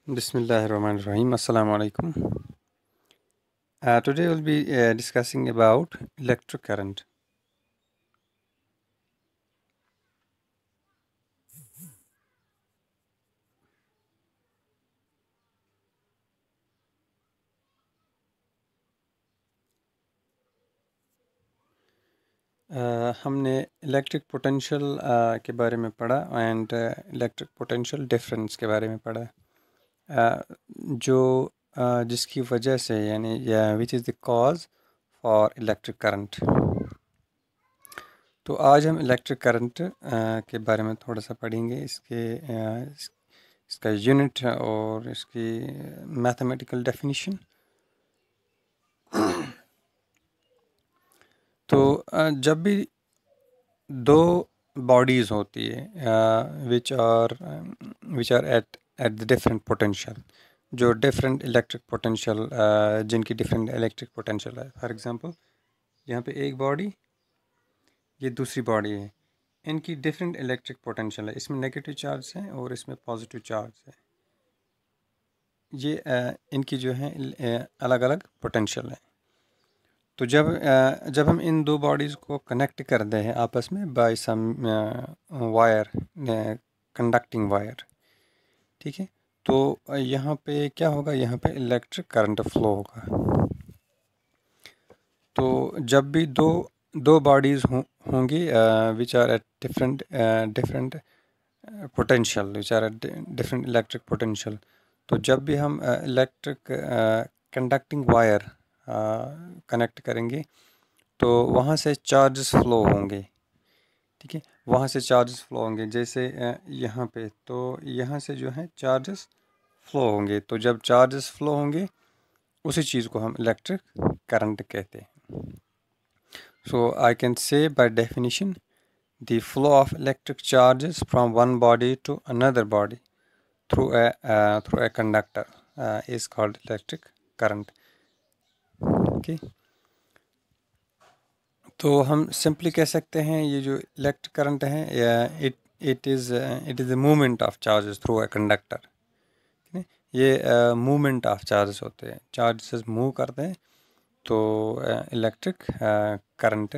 Bismillahirrahmanirrahim. Assalamu alaikum. Today we'll be discussing about electric current. हमने electric potential के बारे में पढ़ा एंड इलेक्ट्रिक पोटेंशियल डिफरेंस के बारे में पढ़ा जो जिसकी वजह से यानी which is the cause for electric current. तो आज हम इलेक्ट्रिक करंट के बारे में थोड़ा सा पढ़ेंगे, इसका यूनिट और इसकी मैथमेटिकल डेफिनेशन। तो जब भी दो बॉडीज़ होती है which are at the different potential, जो डिफरेंट इलेक्ट्रिक पोटेंशियल जिनकी डिफरेंट इलेक्ट्रिक पोटेंशियल है। फॉर एग्जांपल यहाँ पे एक बॉडी, ये दूसरी बॉडी है, इनकी डिफरेंट इलेक्ट्रिक पोटेंशियल है। इसमें नेगेटिव चार्ज है और इसमें पॉजिटिव चार्ज है। ये इनकी जो है अलग अलग पोटेंशियल है। तो जब हम इन दो बॉडीज़ को कनेक्ट करते हैं आपस में बाय सम वायर, कंडक्टिंग वायर, ठीक है, तो यहाँ पे क्या होगा, यहाँ पे इलेक्ट्रिक करंट फ्लो होगा। तो जब भी दो बॉडीज़ होंगी which are at different potential, which are at different electric potential, तो जब भी हम इलेक्ट्रिक कंडक्टिंग वायर कनेक्ट करेंगे तो वहाँ से चार्जेस फ्लो होंगे, ठीक है, वहाँ से चार्जेस फ्लो होंगे। जैसे यहाँ पे, तो यहाँ से जो है चार्जेस फ्लो होंगे। तो जब चार्जेस फ्लो होंगे उसी चीज़ को हम इलेक्ट्रिक करंट कहते हैं। So I can say by definition the flow of electric charges from one body to another body through a conductor is called electric current. Okay. तो हम सिंपली कह सकते हैं ये जो इलेक्ट्रिक करंट है it is the movement of charges through a conductor. ये movement of charges होते हैं, चार्जेस मूव करते हैं तो इलेक्ट्रिक करंट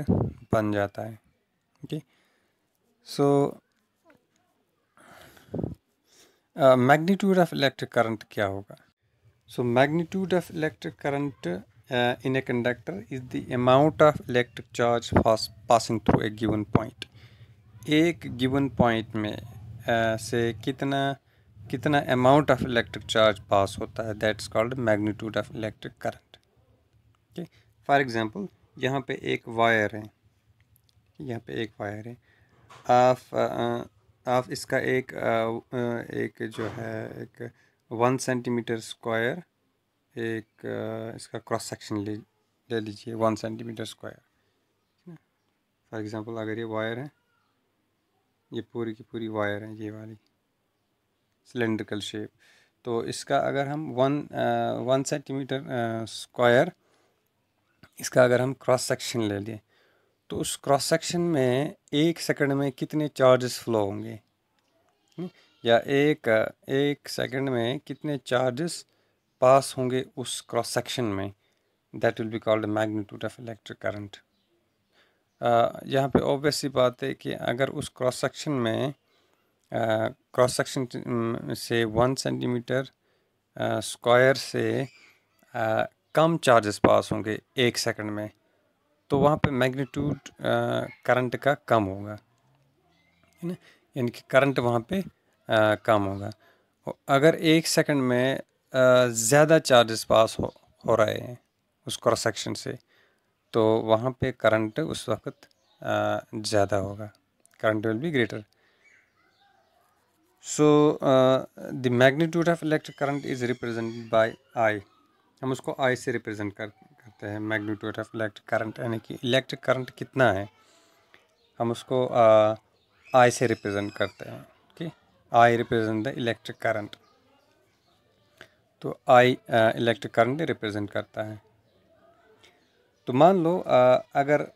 बन जाता है। Okay, so magnitude of electric current क्या होगा? So magnitude of electric current in a conductor is the amount of electric charge passing through a given point. एक गिवन पॉइंट में से कितना अमाउंट ऑफ इलेक्ट्रिक चार्ज पास होता है, that's called magnitude of electric current. Okay, for example यहाँ पे एक wire है, यहाँ पे एक वायर है, आप इसका एक जो है एक 1 सेंटीमीटर स्क्वायर एक इसका क्रॉस सेक्शन ले लीजिए 1 सेंटीमीटर स्क्वायर। फॉर एग्जांपल अगर ये वायर है, ये पूरी की पूरी वायर है, ये वाली सिलेंड्रिकल शेप, तो इसका अगर हम 1 सेंटीमीटर स्क्वायर इसका अगर हम क्रॉस सेक्शन ले लें तो उस क्रॉस सेक्शन में एक सेकंड में कितने चार्जेस फ्लो होंगे, या एक सेकंड में कितने चार्जेस पास होंगे उस क्रॉस सेक्शन में, that will be called magnitude of electric current. यहाँ पे ऑब्वियस सी बात है कि अगर उस क्रॉस सेक्शन में क्रॉस सेक्शन से 1 सेंटीमीटर स्क्वायर से कम चार्जेस पास होंगे एक सेकंड में, तो वहाँ पे मैग्नीट्यूड करंट का कम होगा, है ना, यानी कि करंट वहाँ पे कम होगा। अगर एक सेकंड में ज़्यादा चार्जेस पास हो रहे हैं उस क्रॉस सेक्शन से, तो वहाँ पे करंट उस वक्त ज़्यादा होगा, current will be greater. So the magnitude of electric current is represented by I. हम उसको आई से रिप्रेजेंट करते हैं मैग्नीट्यूड ऑफ इलेक्ट्रिक करंट, यानी कि इलेक्ट्रिक करंट कितना है हम उसको आई से रिप्रेजेंट करते हैं। Okay, I represent the electric current, तो आई इलेक्ट्रिक करंट रिप्रेजेंट करता है। तो मान लो अगर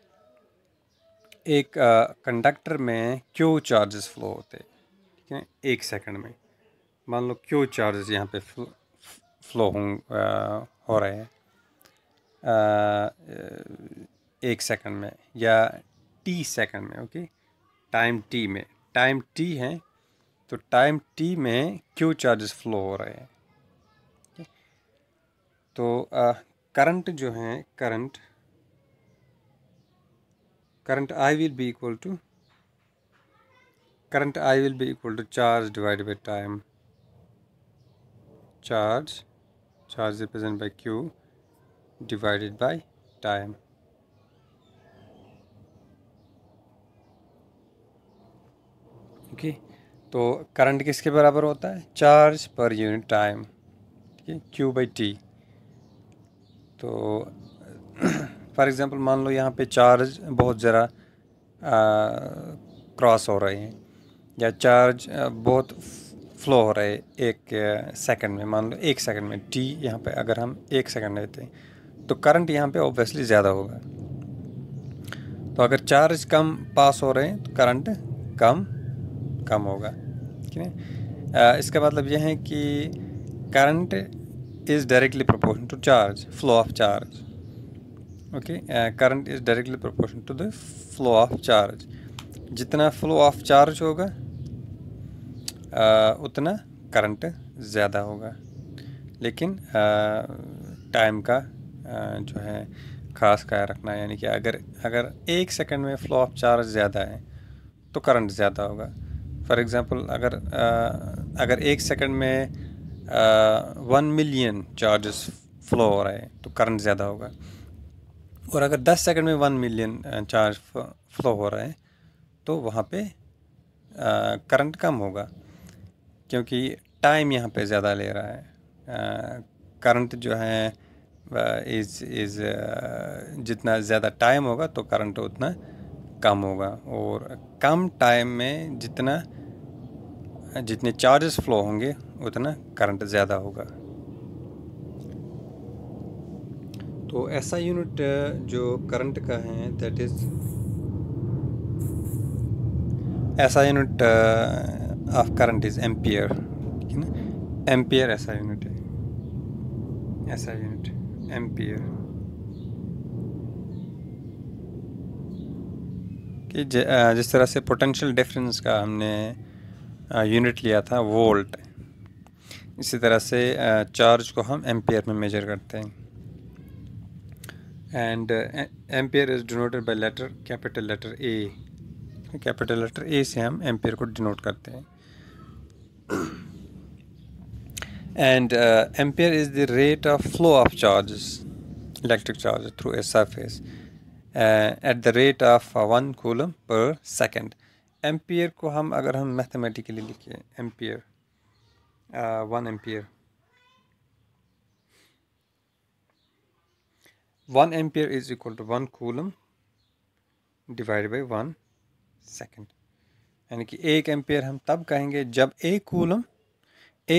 एक कंडक्टर में क्यू चार्जेस फ्लो होते हैं, ठीक है, एक सेकंड में, मान लो क्यू चार्जेस यहाँ पे फ्लो हो रहे हैं 1 सेकंड में या टी सेकंड में। ओके, टाइम टी है, तो टाइम टी में क्यू चार्जेस फ्लो हो रहे हैं। तो करंट जो है, current I will be equal to charge divided by time. Charge represent by Q divided by time. Okay, तो करंट किसके बराबर होता है? चार्ज पर यूनिट टाइम, ठीक है, क्यू बाई टी। तो फॉर एग्ज़ाम्पल मान लो यहाँ पे चार्ज बहुत ज़रा क्रॉस हो रहे हैं, या चार्ज बहुत फ्लो हो रहे हैं 1 सेकंड में। मान लो 1 सेकंड में टी, यहाँ पे अगर हम 1 सेकंड लेते हैं तो करंट यहाँ पे ऑब्वियसली ज़्यादा होगा। तो अगर चार्ज कम पास हो रहे हैं तो करंट कम होगा, ठीक है। इसका मतलब यह है कि current is directly proportional to charge, flow of charge. Okay, current is directly proportional to the flow of charge. जितना फ्लो ऑफ चार्ज होगा उतना करंट ज़्यादा होगा। लेकिन टाइम का जो है ख़ास ख्याल रखना, यानी कि अगर 1 सेकंड में फ्लो ऑफ चार्ज ज़्यादा है तो करंट ज़्यादा होगा। फॉर एग्ज़ाम्पल अगर 1 सेकंड में 1 मिलियन चार्जेस फ्लो हो रहे हैं तो करंट ज़्यादा होगा। और अगर 10 सेकंड में 1 मिलियन चार्ज फ्लो हो रहा है तो वहाँ पे करंट कम होगा, क्योंकि टाइम यहाँ पे ज़्यादा ले रहा है। करंट जो है जितना ज़्यादा टाइम होगा तो करंट उतना कम होगा, और कम टाइम में जितने चार्जेस फ्लो होंगे उतना करंट ज़्यादा होगा। तो ऐसा यूनिट जो करंट का है, दैट इज़ ऐसा unit of current is ampere, ठीक है ना। एम्पियर ऐसा यूनिट है, ऐसा यूनिट एम्पियर, कि जिस तरह से पोटेंशियल डिफरेंस का हमने यूनिट लिया था वोल्ट, इसी तरह से चार्ज को हम एम्पियर में मेजर करते हैं। And ampere is denoted by capital letter A. Capital letter A से हम एम्पियर को डिनोट करते हैं। And ampere is the rate of flow of charges, electric charge through a surface at the rate of 1 coulomb per second. Ampere को अगर हम mathematically लिखें, ampere 1 ampere, 1 ampere is equal to 1 coulomb divide by 1 second. यानी कि 1 ampere हम तब कहेंगे जब 1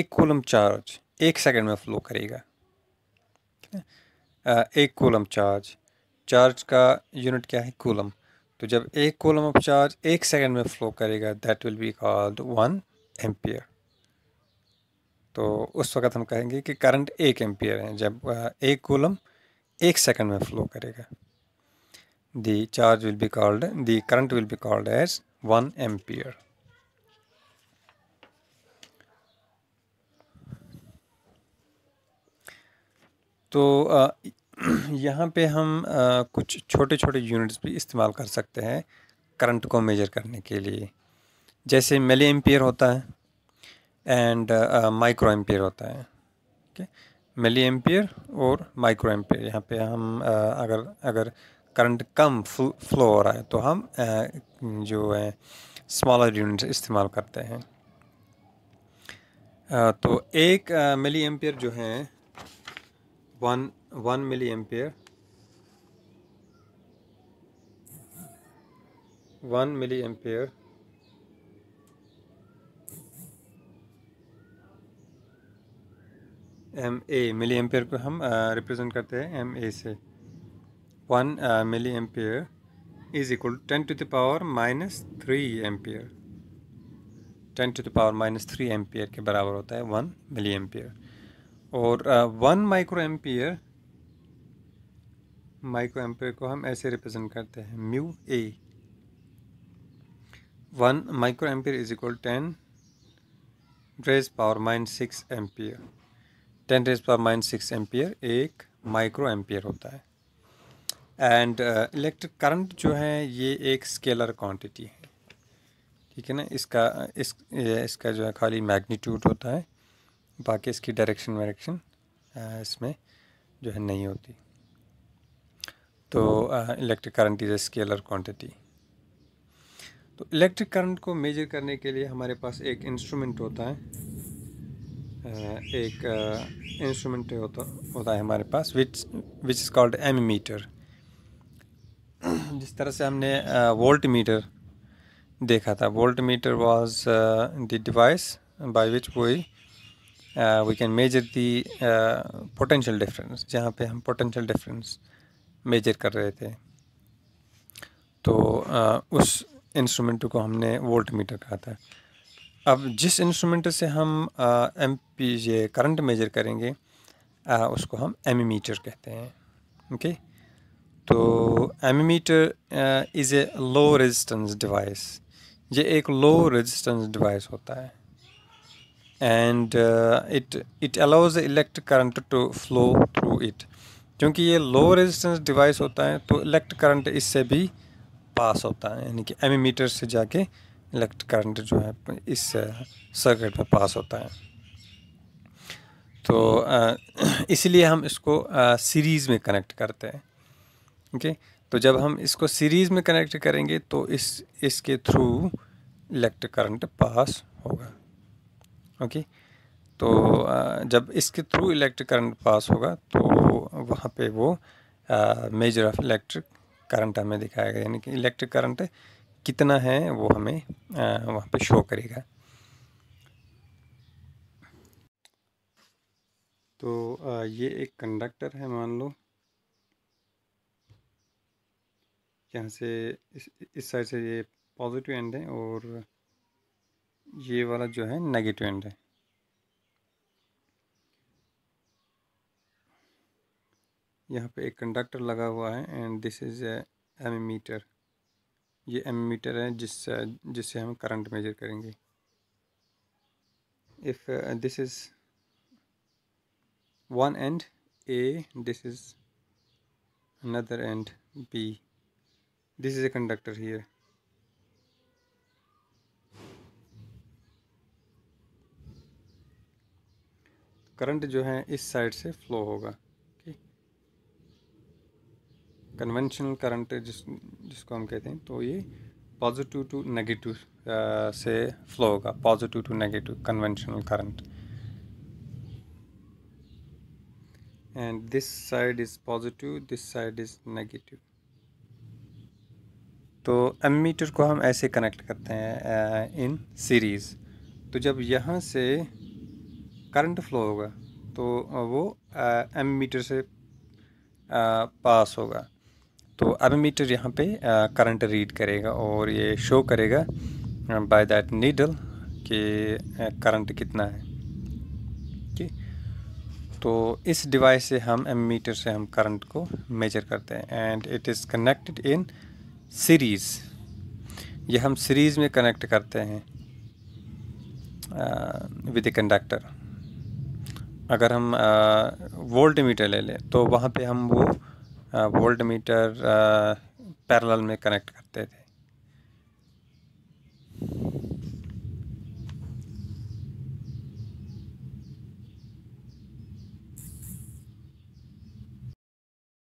कूलम चार्ज 1 सेकेंड में फ्लो करेगा। 1 कूलम चार्ज का यूनिट क्या है? कूलम। तो जब 1 कूलम ऑफ चार्ज 1 सेकेंड में फ्लो करेगा, that will be called 1 ampere. तो उस वक्त हम कहेंगे कि करंट 1 एम्पियर है जब 1 कूलम 1 सेकेंड में फ्लो करेगा। The current will be called as 1 ampere. तो यहाँ पे हम कुछ छोटे छोटे यूनिट्स भी इस्तेमाल कर सकते हैं करंट को मेजर करने के लिए, जैसे मिली एम्पियर होता है एंड माइक्रो एम्पियर होता है। ओके, मिली एम्पियर और माइक्रो एम्पियर। यहाँ पे हम अगर करंट कम फ्लो हो रहा है तो हम जो है स्मॉलर यूनिट्स इस्तेमाल करते हैं। तो 1 मिली एम्पियर जो है 1 milli ampere 1 milli ampere M A, milli ampere को हम रिप्रेजेंट करते हैं एम ए से। 1 milli ampere is equal to 10 to the power -3 ampere. 10⁻³ ampere के बराबर होता है 1 मिली एम्पियर। और 1 माइक्रो एम्पियर को हम ऐसे रिप्रेजेंट करते हैं mu A. 1 micro ampere is equal 10⁻⁻6 ampere. 10⁻⁻6 ampere एक माइक्रो एम्पियर होता है। एंड इलेक्ट्रिक करंट जो है ये एक स्केलर क्वांटिटी है, ठीक है ना। इसका जो है खाली मैग्नीट्यूड होता है, बाकी इसकी डायरेक्शन इसमें जो है नहीं होती। तो electric current is a scalar quantity. तो इलेक्ट्रिक करंट को मेजर करने के लिए हमारे पास एक इंस्ट्रूमेंट होता है, होता है हमारे पास विच इज़ कॉल्ड एमीमीटर। जिस तरह से हमने वोल्ट मीटर देखा था, voltmeter was the device by which we can measure the potential difference, जहाँ पे हम पोटेंशियल डिफरेंस मेजर कर रहे थे। तो उस इंस्ट्रूमेंट को हमने वोल्ट मीटर कहा था। अब जिस इंस्ट्रूमेंट से हम ये करंट मेजर करेंगे उसको हम एमीमीटर कहते हैं। ओके, तो ammeter is a low resistance device. ये एक लो रेजिस्टेंस डिवाइस होता है and it allows the electric current to flow through it. क्योंकि ये लो रेजिस्टेंस डिवाइस होता है तो इलेक्ट्रिक करंट इससे भी पास होता है, यानी कि एमीमीटर से जाके इलेक्ट्रिक करंट जो है इस सर्किट में पास होता है। तो इसलिए हम इसको सीरीज़ में कनेक्ट करते हैं। ओके, तो जब हम इसको सीरीज़ में कनेक्ट करेंगे तो इसके थ्रू इलेक्ट्रिक करंट पास होगा। ओके, तो जब इसके थ्रू इलेक्ट्रिक करंट पास होगा तो वहाँ पे वो मेजर ऑफ इलेक्ट्रिक करंट हमें दिखाएगा, यानी कि इलेक्ट्रिक करंट कितना है वो हमें वहाँ पे शो करेगा। तो ये एक कंडक्टर है, मान लो यहाँ से इस साइड से ये पॉजिटिव एंड है और ये वाला जो है नेगेटिव एंड है। यहाँ पे एक कंडक्टर लगा हुआ है एंड दिस इज़ एमीमीटर। ये एमीमीटर है जिससे हम करंट मेजर करेंगे। If this is one end A, this is another end B, this is a conductor here. Current जो है इस साइड से फ्लो होगा। कन्वेंशनल करंट जिसको हम कहते हैं, तो ये पॉजिटिव टू नेगेटिव से फ्लो होगा, positive to negative conventional current. and this side is positive, this side is negative। तो एमीमीटर को हम ऐसे कनेक्ट करते हैं इन सीरीज़। तो जब यहाँ से करंट फ्लो होगा तो वो एमीमीटर से पास होगा। तो एमीमीटर यहाँ पे करंट रीड करेगा और ये शो करेगा बाय दैट नीडल कि करंट कितना है। ठीक, तो इस डिवाइस से हम एमीमीटर से हम करंट को मेजर करते हैं and it is connected in series. ये हम सीरीज़ में कनेक्ट करते हैं विद ए कंडक्टर। अगर हम वोल्ट मीटर ले लें तो वहाँ पे हम वो वोल्ट मीटर पैरेलल में कनेक्ट करते थे।